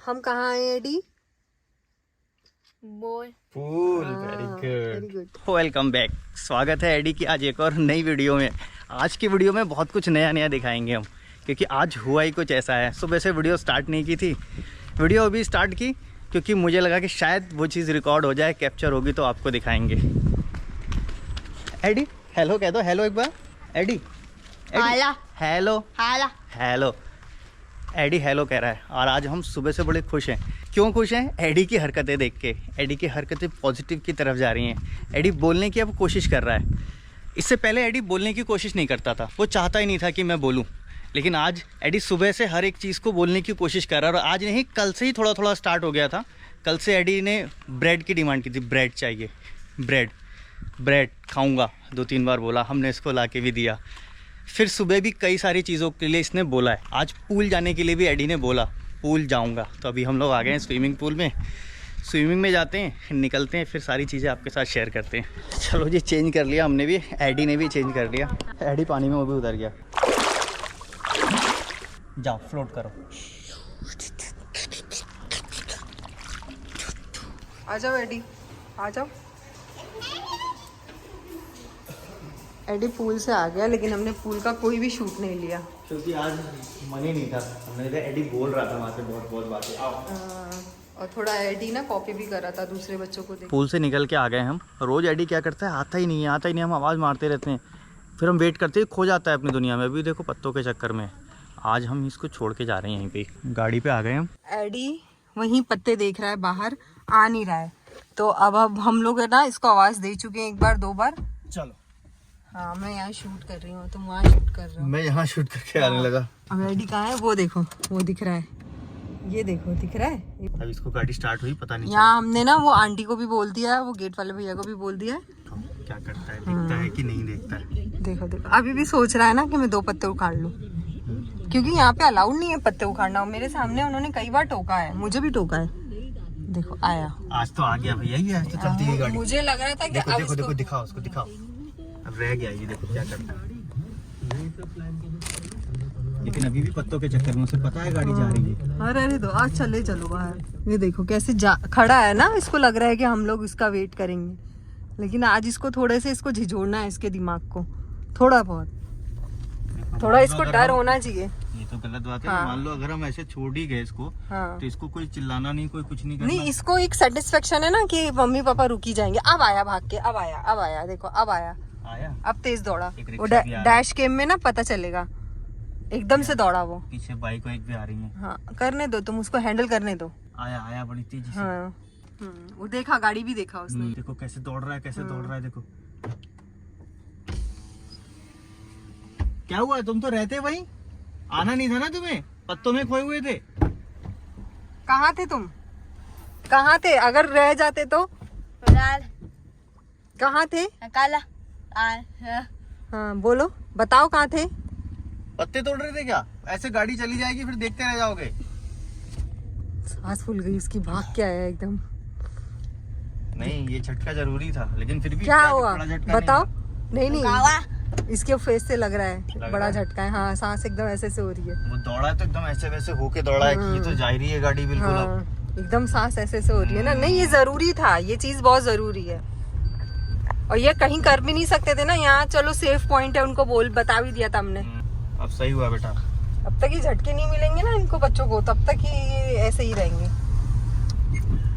हम कहाँ आए Eddie? Pool. Very good. Welcome back. स्वागत है एडी की आज एक और नई वीडियो में। आज की वीडियो में बहुत कुछ नया दिखाएंगे हम, क्योंकि आज हुआ ही कुछ ऐसा है। सुबह से वीडियो स्टार्ट नहीं की थी, वीडियो अभी स्टार्ट की क्योंकि मुझे लगा कि शायद वो चीज़ रिकॉर्ड हो जाए, कैप्चर होगी तो आपको दिखाएंगे। एडी हेलो कह दो, हेलो एक बार। Eddie hello hello. Eddie hello कह रहा है और आज हम सुबह से बड़े खुश हैं। क्यों खुश हैं? एडी की हरकतें देख के। एडी की हरकतें पॉजिटिव की तरफ जा रही हैं। एडी बोलने की अब कोशिश कर रहा है। इससे पहले एडी बोलने की कोशिश नहीं करता था, वो चाहता ही नहीं था कि मैं बोलूं, लेकिन आज एडी सुबह से हर एक चीज़ को बोलने की कोशिश कर रहा है। और आज नहीं, कल से ही थोड़ा थोड़ा स्टार्ट हो गया था। कल से एडी ने ब्रेड की डिमांड की थी, ब्रेड चाहिए, ब्रेड खाऊँगा 2-3 बार बोला, हमने इसको ला के भी दिया। फिर सुबह भी कई सारी चीज़ों के लिए इसने बोला है। आज पूल जाने के लिए भी एडी ने बोला पूल जाऊंगा। तो अभी हम लोग आ गए हैं स्विमिंग पूल में। स्विमिंग में जाते हैं, निकलते हैं, फिर सारी चीज़ें आपके साथ शेयर करते हैं। चलो जी, चेंज कर लिया हमने भी, एडी ने भी चेंज कर लिया। एडी पानी में वो भी उतर गया। जाओ फ्लोट करो। आ जाओ एडी, आ जाओ। एडी पूल से आ गया, लेकिन हमने पूल का कोई भी शूट नहीं लिया क्योंकि आज मन ही नहीं था। हमने देखा एडी बोल रहा था वहाँ से बहुत बातें। आओ। और थोड़ा एडी ना कॉपी भी कर रहा था दूसरे बच्चों को देख। पूल से निकल के आ गए हम। रोज़ एडी क्या करता है, आता ही नहीं, हम आवाज़ मारते रहते हैं, फिर हम वेट करते ही खो जाता है अपनी दुनिया में। अभी देखो पत्तों के चक्कर में आज हम इसको छोड़ के जा रहे हैं। यहीं पे गाड़ी पे आ गए हम। एडी वहीं पत्ते देख रहा है, बाहर आ नहीं रहा है। तो अब हम लोग है ना इसको आवाज़ दे चुके हैं 1 बार 2 बार। चलो। हाँ, मैं यहाँ शूट कर रही हूँ, तुम वहाँ शूट कर रहे हो। मैं यहाँ शूट करके आने लगा। अब एडी कहाँ है वो देखो, वो दिख रहा है, ये देखो दिख रहा है। अब इसको गाड़ी स्टार्ट हुई पता नहीं। यहाँ हमने ना वो आंटी को भी बोल दिया है, वो गेट वाले भैया को भी बोल दिया है। क्या करता है, दिखता है कि नहीं देखता है। देखो अभी भी सोच रहा है ना कि मैं 2 पत्ते उखाड़ लूँ, क्योंकि यहाँ पे अलाउड नहीं है पत्ते उखाड़ना। मेरे सामने उन्होंने कई बार टोका है, मुझे भी टोका है। देखो आया, आज तो आ गया भैया, ये आज तो चलती है गाड़ी। मुझे लग रहा था कि देखो अब देखो इसको... देखो, दिखाओ उसको, दिखाओ। अब रह गया, ये देखो क्या करता है। लेकिन अभी भी पत्तों के चक्कर में उसे पता है गाड़ी जा रही है। अरे तो आज चलो बाहर। ये देखो कैसे खड़ा है ना, इसको लग रहा है कि हम लोग इसका वेट करेंगे, लेकिन आज इसको थोड़े से इसको झिझोड़ना है, इसके दिमाग को थोड़ा बहुत, थोड़ा इसको डर होना चाहिए। ये तो गलत बात है। हाँ। मान लो अगर हम ऐसे छोड़ ही गए इसको, हाँ। तो इसको कोई चिल्लाना नहीं, कोई कुछ नहीं करना। नहीं, इसको एक सेटिस्फेक्शन है ना कि मम्मी पापा रुकी जाएंगे। अब आया भाग के, अब आया देखो, अब आया, अब तेज दौड़ा। वो डैश कैम में ना पता चलेगा, एकदम से दौड़ा वो। पीछे बाइक वाइक भी आ रही है। हाँ, करने दो, तुम उसको हैंडल करने दो। आया बड़ी तेजी से। हाँ। वो देखा, गाड़ी भी देखा उसने। देखो कैसे दौड़ रहा है, देखो। क्या हुआ, तुम तो रहते वहीं, आना नहीं था ना तुम्हें? पत्तों में खोए हुए थे। कहाँ थे तुम? कहाँ थे? अगर रह जाते तो? कहाँ थे? काला। हाँ बोलो, बताओ कहाँ थे? पत्ते तोड़ रहे थे क्या? ऐसे गाड़ी चली जाएगी फिर देखते रह जाओगे। सांस फूल गई उसकी, भाग के आया एकदम। नहीं, ये झटका जरूरी था, लेकिन फिर भी क्या हुआ बताओ? नहीं इसके फेस से लग रहा है बड़ा झटका है। हाँ, सांस एकदम ऐसे से हो रही है। वो दौड़ा तो एकदम ऐसे वैसे होके दौड़ा है कि ये तो जा रही है गाड़ी बिल्कुल। हाँ, एकदम सांस ऐसे से हो रही है ना। नहीं, ये जरूरी था, ये चीज बहुत जरूरी है। और ये कहीं कर भी नहीं सकते थे ना, यहाँ चलो सेफ पॉइंट है, उनको बता भी दिया था हमने। अब सही हुआ बेटा। अब तक ये झटके नहीं मिलेंगे ना इनको बच्चों को, तब तक ही ऐसे ही रहेंगे।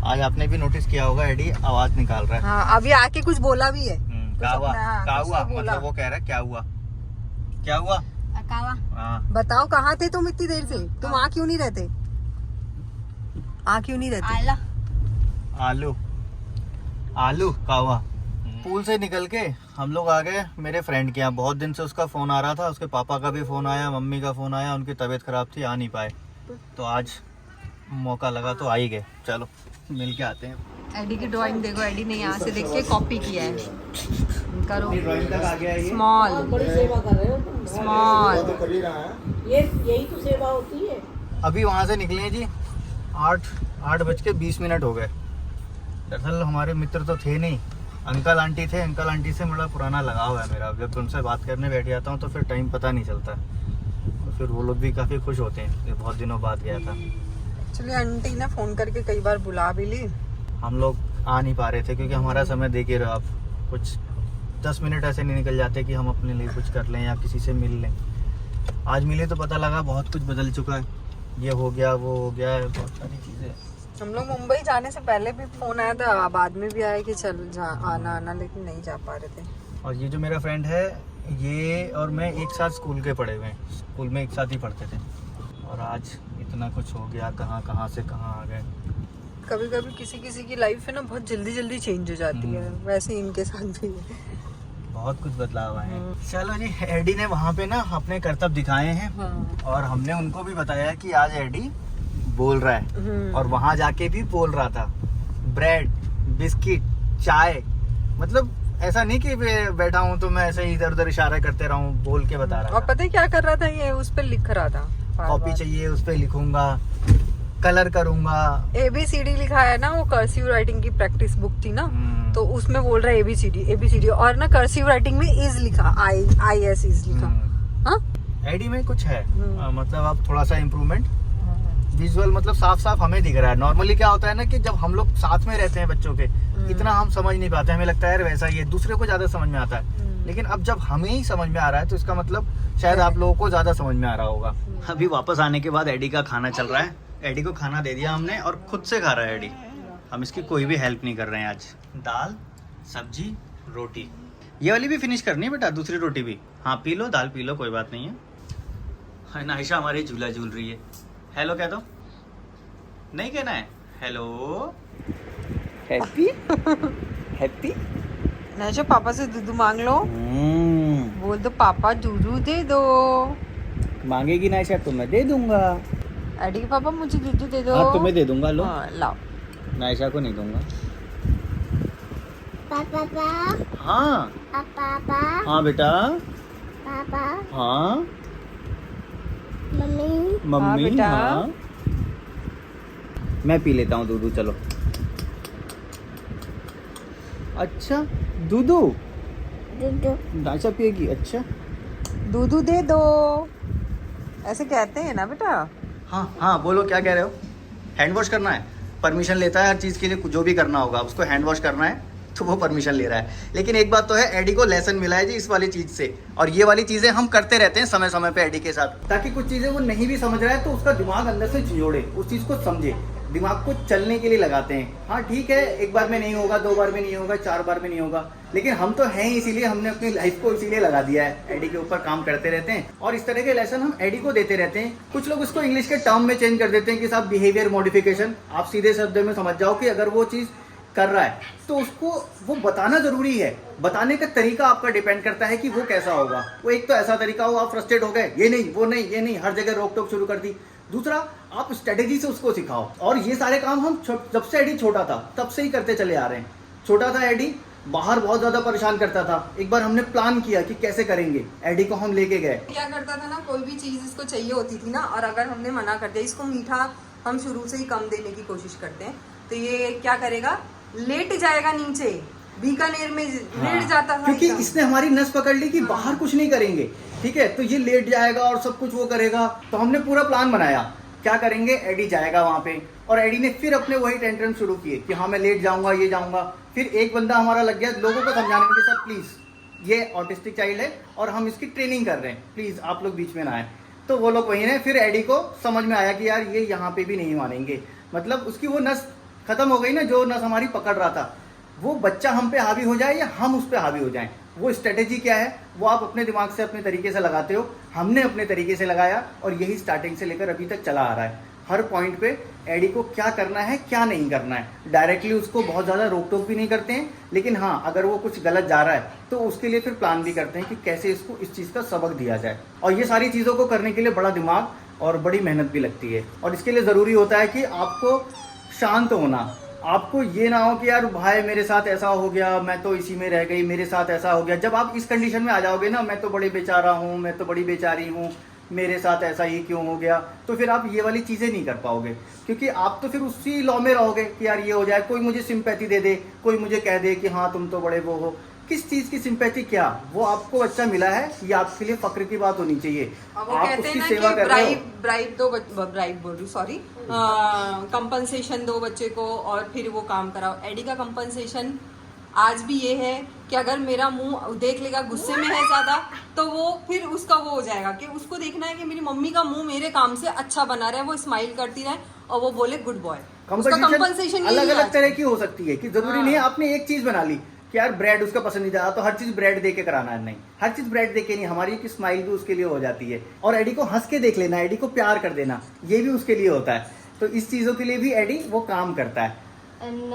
आज आपने भी नोटिस किया होगा एडी आवाज निकाल रहा है। हाँ, अभी आके कुछ बोला भी है। क्या हुआ? मतलब वो कह रहा है क्या हुआ? हाँ। बताओ कहाँ थे तुम इतनी देर से? तुम आ क्यों नहीं रहते? आलू कावा। पूल से निकल के हम लोग आ गए मेरे फ्रेंड के यहाँ। बहुत दिन से उसका फोन आ रहा था, उसके पापा का भी फोन आया, मम्मी का फोन आया, उनकी तबीयत खराब थी, आ नहीं पाए, तो आज मौका लगा तो आ ही गए। चलो मिल के आते हैं। एडी की ड्राइंग देखो, एडी ने यहाँ से देख के कॉपी किया है। करो, ड्राइंग तक आ गया है। स्मॉल यही तो सेवा होती है। अभी वहाँ से निकले जी 8:20 हो गए। दरअसल हमारे मित्र तो थे नहीं, अंकल आंटी थे। अंकल आंटी से बड़ा पुराना लगाव है मेरा। जब उनसे बात करने बैठ जाता हूँ तो फिर टाइम पता नहीं चलता, तो फिर वो लोग भी काफ़ी खुश होते हैं कि बहुत दिनों बाद गया था। एक्चुअली आंटी ने फोन करके कई बार बुला भी ली। हम लोग आ नहीं पा रहे थे क्योंकि हमारा समय देख ही रहे हो आप, कुछ 10 मिनट ऐसे नहीं निकल जाते कि हम अपने लिए कुछ कर लें या किसी से मिल लें। आज मिले तो पता लगा बहुत कुछ बदल चुका है, ये हो गया वो हो गया है, बहुत सारी चीज़ें। हम लोग मुंबई जाने से पहले भी फोन आया था, बाद में भी आया कि चल जा आना आना, लेकिन नहीं जा पा रहे थे। और ये जो मेरा फ्रेंड है, ये और मैं एक साथ स्कूल के पढ़े हुए हैं, स्कूल में एक साथ ही पढ़ते थे, और आज इतना कुछ हो गया, कहाँ से कहाँ आ गए। कभी कभी किसी किसी की लाइफ है ना बहुत जल्दी जल्दी चेंज हो जाती है, वैसे ही इनके साथ भी है। बहुत कुछ बदलाव आए हैं। चलो जी, एडी ने वहाँ पे ना अपने करतब दिखाए हैं, और हमने उनको भी बताया कि आज एडी बोल रहा है, और वहाँ जाके भी बोल रहा था। ब्रेड, बिस्किट, चाय, मतलब ऐसा नहीं कि बैठा हूँ तो मैं ऐसे ही इधर उधर इशारा करते रहूँ, बोल के बता रहा और पता है क्या कर रहा था, ये उस पर लिख रहा था। कॉपी चाहिए, उस पे लिखूंगा, कलर करूंगा। ABCD लिखा है ना, वो कर्सिव राइटिंग की प्रैक्टिस बुक थी ना, तो उसमें बोल रहा है ABCD, और ना कर्सिव राइटिंग में इज लिखा, IS इज लिखा। हाँ, एडी में कुछ है, मतलब अब थोड़ा सा इम्प्रूवमेंट, विजुअल मतलब साफ साफ हमें दिख रहा है। नॉर्मली क्या होता है ना कि जब हम लोग साथ में रहते हैं बच्चों के, इतना हम समझ नहीं पाते, हमें लगता है यार वैसा ही है, दूसरे को ज्यादा समझ में आता है। लेकिन अब जब हमें ही समझ में आ रहा है तो इसका मतलब शायद आप लोगों को ज्यादा समझ में आ रहा होगा। अभी वापस आने के बाद एडी का खाना चल रहा है। एडी को खाना दे दिया हमने और खुद से खा रहा है एडी, हम इसकी कोई भी हेल्प नहीं कर रहे हैं। आज दाल, सब्जी, रोटी, ये वाली भी फिनिश करनी है बेटा, दूसरी रोटी भी। हाँ पी लो, दाल पी लो, कोई बात नहीं है। नाइशा हमारी झूला झूल रही है। हेलो कह दो, नहीं कहना है हेलो, हैप्पी हैप्पी। नाइशा पापा से दूध मांग लो, बोल दो पापा दूध दे दो। मांगेगी नाइशा तो मैं दे दूंगा। एडी के पापा मुझे दूध दे दो। हाँ तुम्हें दे दूंगा, लो। लाओ। नाइशा को नहीं दूंगा। पापा, हाँ पापा, हाँ बेटा, पापा, हाँ मम्मी, मम्मी, बेटा। हाँ मैं पी लेता हूँ दूध, चलो। अच्छा दूधू, दूधू, नाइशा पिएगी, अच्छा दूध दे दो, ऐसे कहते हैं ना बेटा। हाँ हाँ बोलो, क्या कह रहे हो? हैंड वॉश करना है, परमिशन लेता है हर चीज़ के लिए, जो भी करना होगा उसको हैंड वॉश करना है तो वो परमिशन ले रहा है। लेकिन एक बात तो है, एडी को लेसन मिला है जी इस वाली चीज़ से, और ये वाली चीज़ें हम करते रहते हैं समय समय पे एडी के साथ, ताकि कुछ चीज़ें वो नहीं भी समझ रहा है तो उसका दिमाग अंदर से जोड़े, उस चीज़ को समझे, दिमाग को चलने के लिए लगाते हैं। हाँ ठीक है, एक बार में नहीं होगा, 2 बार में नहीं होगा, 4 बार में नहीं होगा, लेकिन हम तो हैं ही, इसीलिए हमने अपनी लाइफ को इसीलिए लगा दिया है, एडी के ऊपर काम करते रहते हैं और इस तरह के लेसन हम एडी को देते रहते हैं। कुछ लोग उसको इंग्लिश के टर्म में चेंज कर देते हैं कि साहब बिहेवियर मॉडिफिकेशन। आप सीधे शब्द में समझ जाओ कि अगर वो चीज़ कर रहा है तो उसको वो बताना जरूरी है। बताने का तरीका आपका डिपेंड करता है कि वो कैसा होगा। वो एक तो ऐसा तरीका हो, आप फ्रस्ट्रेट हो गए, ये नहीं वो नहीं ये नहीं, हर जगह रोक टोक शुरू कर दी। दूसरा, आप स्ट्रेटेजी से उसको सिखाओ, और ये सारे काम हम जब से एडी छोटा था तब से ही करते चले आ रहे हैं। छोटा था एडी, बाहर बहुत ज्यादा परेशान करता था। एक बार हमने प्लान किया कि कैसे करेंगे, एडी को हम लेके गए। क्या करता था ना, कोई भी चीज इसको चाहिए होती थी ना, और अगर हमने मना कर दिया, इसको मीठा हम शुरू से ही कम देने की कोशिश करते हैं, तो ये क्या करेगा, लेट जाएगा नीचे, बीकानेर में लेट जाता था, क्योंकि इसने हमारी नस पकड़ ली कि बाहर कुछ नहीं करेंगे, ठीक है, तो ये लेट जाएगा और सब कुछ वो करेगा। तो हमने पूरा प्लान बनाया, क्या करेंगे, एडी जाएगा वहाँ पे, और एडी ने फिर अपने वही टेंट्रम शुरू किए कि हाँ मैं लेट जाऊंगा, ये जाऊंगा। फिर एक बंदा हमारा लग गया लोगों को समझाने में कि सर प्लीज ये ऑटिस्टिक चाइल्ड है और हम इसकी ट्रेनिंग कर रहे हैं, प्लीज आप लोग बीच में ना आए। तो वो लोग वहीं रहे। फिर एडी को समझ में आया कि यार ये यहाँ पे भी नहीं मानेंगे, मतलब उसकी वो नस खत्म हो गई ना, जो नस हमारी पकड़ रहा था। वो बच्चा हम पे हावी हो जाए या हम उस पे हावी हो जाएं, वो स्ट्रेटेजी क्या है वो आप अपने दिमाग से अपने तरीके से लगाते हो। हमने अपने तरीके से लगाया और यही स्टार्टिंग से लेकर अभी तक चला आ रहा है। हर पॉइंट पे एडी को क्या करना है क्या नहीं करना है, डायरेक्टली उसको बहुत ज़्यादा रोक टोक भी नहीं करते हैं, लेकिन हाँ अगर वो कुछ गलत जा रहा है तो उसके लिए फिर प्लान भी करते हैं कि कैसे इसको इस चीज़ का सबक दिया जाए। और ये सारी चीज़ों को करने के लिए बड़ा दिमाग और बड़ी मेहनत भी लगती है, और इसके लिए ज़रूरी होता है कि आपको शांत होना। आपको ये ना हो कि यार भाई मेरे साथ ऐसा हो गया, मैं तो इसी में रह गई, मेरे साथ ऐसा हो गया। जब आप इस कंडीशन में आ जाओगे ना, मैं तो बड़ी बेचारा हूँ, मैं तो बड़ी बेचारी हूँ, मेरे साथ ऐसा ही क्यों हो गया, तो फिर आप ये वाली चीज़ें नहीं कर पाओगे, क्योंकि आप तो फिर उसी लॉ में रहोगे कि यार ये हो जाए, कोई मुझे सिंपैथी दे दे, कोई मुझे कह दे कि हाँ तुम तो बड़े वो हो। किस चीज़ की सिंपैथी, क्या वो आपको बच्चा मिला है, ये आपके लिए फक्र की बात होनी चाहिए। वो आप कहते उसकी हैं सेवा ना कर रहे हो। ब्राइब दो, ब्राइब बोल रही, सॉरी, कंपनसेशन दो बच्चे को और फिर वो काम कराओ। एडी का कंपनसेशन आज भी ये है कि अगर मेरा मुंह देख लेगा गुस्से में है ज्यादा, तो वो फिर उसका वो हो जाएगा कि उसको देखना है कि मेरी मम्मी का मुंह मेरे काम से अच्छा बना रहा है, वो स्माइल करती रहे और वो बोले गुड बॉय। उसका कंपनसेशन अलग अलग तरह की हो सकती है कि जरूरी नहीं है आपने एक चीज बना ली कि यार ब्रेड उसका पसंदीदा तो हर चीज ब्रेड दे के कराना है, नहीं, हर चीज ब्रेड दे के नहीं, हमारी एक स्माइल भी उसके लिए हो जाती है। और एडी को हंस के देख लेना, एडी को प्यार कर देना, ये भी उसके लिए होता है। तो इस चीजों के लिए भी एडी वो काम करता है। and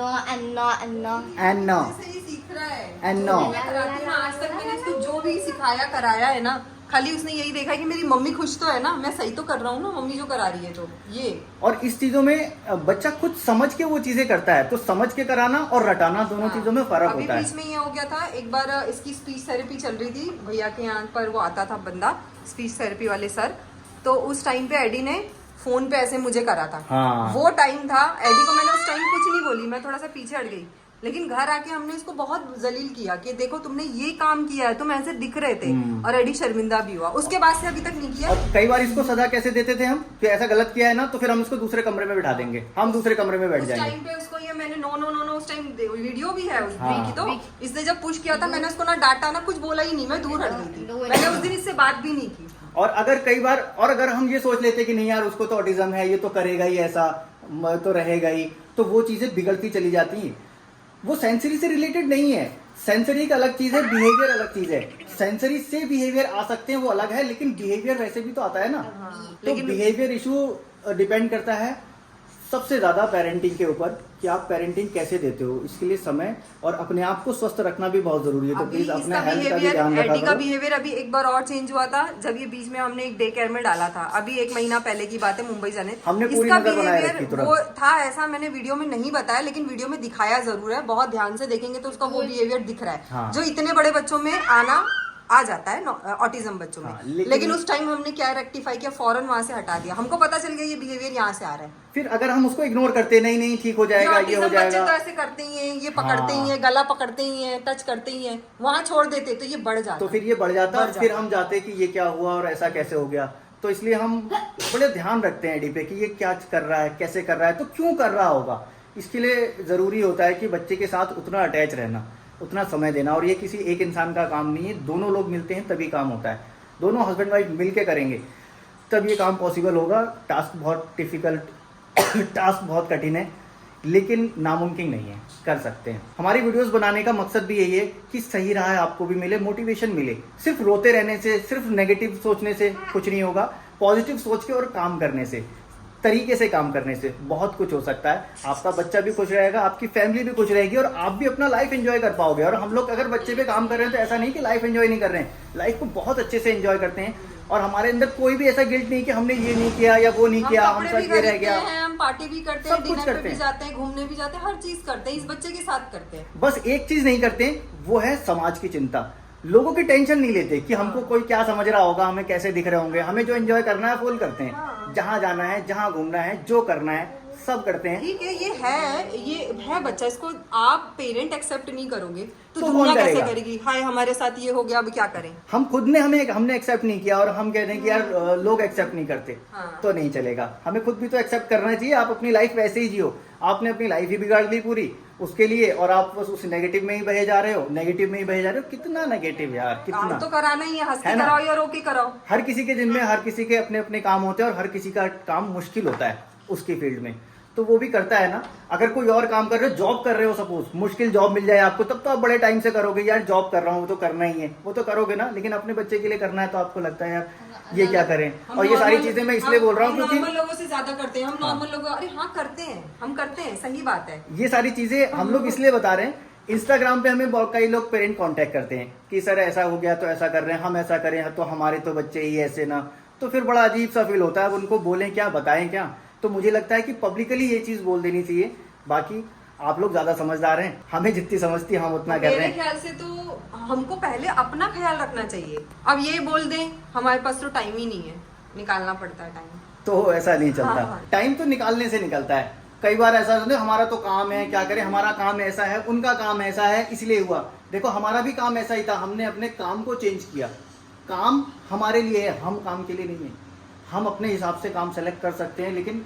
no सही सीख रहा है। And no. मैं कराती हूँ ना, आज तक मैंने इसको जो भी सिखाया कराया है ना, खाली उसने यही देखा कि मेरी मम्मी खुश तो है ना, मैं सही तो कर रहा हूँ ना, मम्मी जो करा रही है तो ये। और इस चीजों में बच्चा खुद समझ के वो चीजें करता है, तो समझ के कराना और रटाना दोनों चीजों में फर्क अभी होता है। बीच में ये हो गया था, एक बार इसकी स्पीच थेरेपी चल रही थी, भैया के यहाँ पर वो आता था बंदा स्पीच थेरेपी वाले सर, तो उस टाइम पे एडी ने फोन पे ऐसे मुझे करा था। हाँ। वो टाइम था, एडी को मैंने उस टाइम कुछ नहीं बोली, मैं थोड़ा सा पीछे हट गई, लेकिन घर आके हमने इसको बहुत जलील किया कि देखो तुमने ये काम किया है, तुम ऐसे दिख रहे थे, और एडी शर्मिंदा भी हुआ। उसके बाद से अभी तक नहीं किया। और कई बार इसको सजा कैसे देते थे हम कि ऐसा गलत किया है ना, तो फिर हम इसको दूसरे कमरे में बिठा देंगे, हम दूसरे कमरे में बैठ उस जाएंगे। टाइम पे उसको ये मैंने नो नो नो नो उस टाइम वीडियो भी है उस हाँ। की, तो इसने जब पुश किया था मैंने उसको ना डांटा ना कुछ बोला ही नहीं, मैं दूर हट गई थी, मैंने उस दिन इससे बात भी नहीं की। और अगर कई बार और अगर हम ये सोच लेते कि नहीं यार उसको तो ऑटिज्म है, ये तो करेगा ही ऐसा, तो रहेगा ही, तो वो चीजें बिगड़ती चली जाती हैं। वो सेंसरी से रिलेटेड नहीं है, सेंसरी एक अलग चीज है, बिहेवियर अलग चीज है। सेंसरी से बिहेवियर आ सकते हैं वो अलग है, लेकिन बिहेवियर वैसे भी तो आता है ना। तो बिहेवियर इशू डिपेंड करता है सबसे ज्यादा पेरेंटिंग के ऊपर कि आप पेरेंटिंग कैसे देते हो। इसके लिए समय और अपने आप को स्वस्थ रखना भी बहुत जरूरी है। तो प्लीज अपने हेल्थ का भी ध्यान रखा एडी का करो। बिहेवियर अभी एक बार और चेंज हुआ था, जब ये बीच में हमने एक डे केयर में डाला था, अभी 1 महीना पहले की बात है, मुंबई जाने। हमने पूरी इसका नजर बनाए रखी बिहेवियर तुरंत। वो था ऐसा, मैंने वीडियो में नहीं बताया, लेकिन वीडियो में दिखाया जरूर है, बहुत ध्यान से देखेंगे तो उसका वो बिहेवियर दिख रहा है। हाँ। जो इतने बड़े बच्चों में आ जाता है ऑटिज्म बच्चों में। हाँ, लेकिन उस टाइम हमने क्या रेक्टिफाई किया, फौरन वहां से हटा दिया, हमको पता चल गया ये बिहेवियर यहाँ से आ रहा है। फिर अगर हम उसको इग्नोर करते नहीं नहीं ठीक हो जाएगा, ये हो बच्चे तो जाएगा, ऐसे करते ही हैं, ये पकड़ते ही हैं, गला पकड़ते ही हैं, टच करते ही हैं, वहां छोड़ देते तो ये बढ़ जाता। तो फिर ये बढ़ जाता, फिर हम जाते कि ये क्या हुआ और ऐसा कैसे हो गया। तो इसलिए हम बड़े ध्यान रखते हैं एडी पे कि ये क्या कर रहा है, कैसे कर रहा है, तो क्यों कर रहा होगा। इसके लिए जरूरी होता है कि बच्चे के साथ उतना अटैच रहना, उतना समय देना। और ये किसी एक इंसान का काम नहीं है, दोनों लोग मिलते हैं तभी काम होता है। दोनों हस्बैंड वाइफ मिल के करेंगे तब ये काम पॉसिबल होगा। टास्क बहुत डिफिकल्ट टास्क बहुत कठिन है, लेकिन नामुमकिन नहीं है, कर सकते हैं। हमारी वीडियोस बनाने का मकसद भी यही है कि सही राह आपको भी मिले, मोटिवेशन मिले। सिर्फ रोते रहने से, सिर्फ नेगेटिव सोचने से कुछ नहीं होगा। पॉजिटिव सोच के और काम करने से, तरीके से काम करने से बहुत कुछ हो सकता है। आपका बच्चा भी खुश रहेगा, आपकी फैमिली भी खुश रहेगी, और आप भी अपना लाइफ एंजॉय कर पाओगे। और हम लोग अगर बच्चे पे काम कर रहे हैं तो ऐसा नहीं कि लाइफ एंजॉय नहीं कर रहे हैं, लाइफ को बहुत अच्छे से एंजॉय करते हैं। और हमारे अंदर कोई भी ऐसा गिल्ट नहीं कि हमने ये नहीं किया या वो नहीं किया, हम सब ये रह गया। हम पार्टी भी करते हैं, सब कुछ डिनर करते पे भी हैं, जाते हैं, घूमने भी जाते हैं, हर चीज करते हैं, इस बच्चे के साथ करते हैं। बस एक चीज नहीं करते, वो है समाज की चिंता। लोगों की टेंशन नहीं लेते कि हमको कोई क्या समझ रहा होगा, हमें कैसे दिख रहे होंगे। हमें जो एंजॉय करना है फुल करते हैं, जहां जाना है, जहां घूमना है, जो करना है सब करते हैं। ठीक है, ये है बच्चा, इसको आप पेरेंट एक्सेप्ट नहीं करोगे तो तो दुनिया कौन कैसे करेगा? करेगी। हाय हमरे साथ ये हो गया, अब क्या करें। हम खुद ने हमने एक्सेप्ट नहीं किया और हम कह रहे हैं कि यार लोग एक्सेप्ट नहीं करते, हाँ। तो नहीं चलेगा। हमें खुद भी तो एक्सेप्ट करना चाहिए। आप अपनी लाइफ वैसे ही जियो। आपने अपनी लाइफ ही बिगाड़ ली पूरी उसके लिए, और आप बस उस नेगेटिव में ही बहे जा रहे हो, नेगेटिव में ही बहे जा रहे हो। कितना नेगेटिव यार, काम कितना। तो कराना ही है, हंस के है ना? कराओ या रो के कराओ। हर किसी के जिम्मे, हर किसी के अपने अपने काम होते हैं, और हर किसी का काम मुश्किल होता है उसकी फील्ड में, तो वो भी करता है ना। अगर कोई और काम कर रहे हो, जॉब कर रहे हो, सपोज मुश्किल जॉब मिल जाए आपको, तब तो आप बड़े टाइम से करोगे यार, जॉब कर रहा हूँ वो तो करना ही है, वो तो करोगे ना। लेकिन अपने बच्चे के लिए करना है तो आपको लगता है यार ये क्या करें। और ये सारी चीजें मैं इसलिए बोल रहा हूँ क्योंकि नॉर्मल लोगों से ज्यादा करते हैं हम। नॉर्मल लोग, अरे हाँ करते हैं, हम करते हैं, सही बात है। ये सारी चीजें हम लोग इसलिए बता रहे हैं। इंस्टाग्राम पे हमें कई लोग पेरेंट कांटेक्ट करते हैं कि सर ऐसा हो गया तो ऐसा कर रहे हैं, हम ऐसा करें तो हमारे तो बच्चे ही ऐसे ना। तो फिर बड़ा अजीब सा फील होता है, अब उनको बोलें क्या, बताएं क्या। तो मुझे लगता है कि पब्लिकली ये चीज बोल देनी चाहिए। बाकी आप लोग ज्यादा समझदार हैं, हमें जितनी समझती हम उतना कर रहे मेरे हैं। ख्याल से तो हमको पहले अपना ख्याल रखना चाहिए। अब ये बोल दें, हमारे पास तो टाइम ही नहीं है, निकालना पड़ता है टाइम। तो ऐसा नहीं चलता। हाँ। टाइम तो निकालने से निकलता है। कई बार ऐसा होता है हमारा तो काम है, क्या करें, हमारा काम ऐसा है, उनका काम ऐसा है, इसलिए हुआ। देखो हमारा भी काम ऐसा ही था, हमने अपने काम को चेंज किया। काम हमारे लिए है, हम काम के लिए नहीं है। हम अपने हिसाब से काम सेलेक्ट कर सकते हैं, लेकिन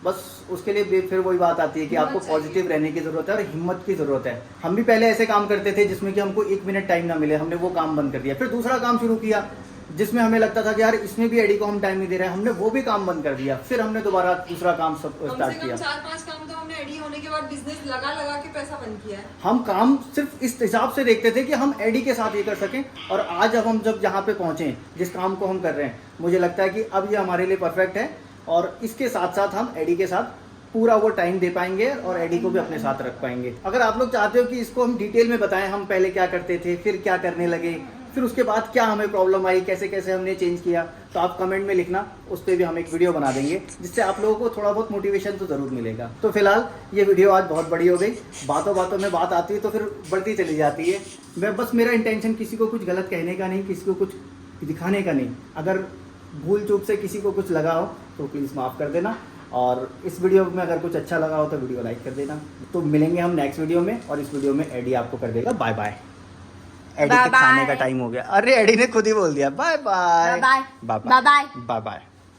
बस उसके लिए फिर वही बात आती है कि आपको पॉजिटिव रहने की ज़रूरत है और हिम्मत की ज़रूरत है। हम भी पहले ऐसे काम करते थे जिसमें कि हमको 1 मिनट टाइम ना मिले, हमने वो काम बंद कर दिया। फिर दूसरा काम शुरू किया जिसमें हमें लगता था कि यार इसमें भी एडी को हम टाइम नहीं दे रहे हैं, हमने वो भी काम बंद कर दिया। फिर हमने दोबारा दूसरा काम सब स्टार्ट किया। 4-5 काम तो हमने एडी होने के बाद बिजनेस लगा के पैसा बंद किया है। हम काम सिर्फ इस हिसाब से देखते थे कि हम एडी के साथ ये कर सकें, और आज अब हम जब यहाँ पे पहुँचे जिस काम को हम कर रहे हैं, मुझे लगता है कि अब ये हमारे लिए परफेक्ट है। और इसके साथ साथ हम एडी के साथ पूरा वो टाइम दे पाएंगे और एडी को भी अपने साथ रख पाएंगे। अगर आप लोग चाहते हो कि इसको हम डिटेल में बताएं, हम पहले क्या करते थे, फिर क्या करने लगे, फिर उसके बाद क्या हमें प्रॉब्लम आई, कैसे कैसे हमने चेंज किया, तो आप कमेंट में लिखना, उस पर भी हम एक वीडियो बना देंगे जिससे आप लोगों को थोड़ा बहुत मोटिवेशन तो ज़रूर मिलेगा। तो फिलहाल ये वीडियो आज बहुत बड़ी हो गई, बातों बातों में बात आती है तो फिर बढ़ती चली जाती है। मैं बस, मेरा इंटेंशन किसी को कुछ गलत कहने का नहीं, किसी को कुछ दिखाने का नहीं। अगर भूल चूक से किसी को कुछ लगा हो तो प्लीज़ माफ़ कर देना, और इस वीडियो में अगर कुछ अच्छा लगा हो तो वीडियो लाइक कर देना। तो मिलेंगे हम नेक्स्ट वीडियो में, और इस वीडियो में एडी आपको कर देगा बाय बाय। एडी के खाने का टाइम हो गया। अरे एडी ने खुद ही बोल दिया bye bye bye bye bye bye bye.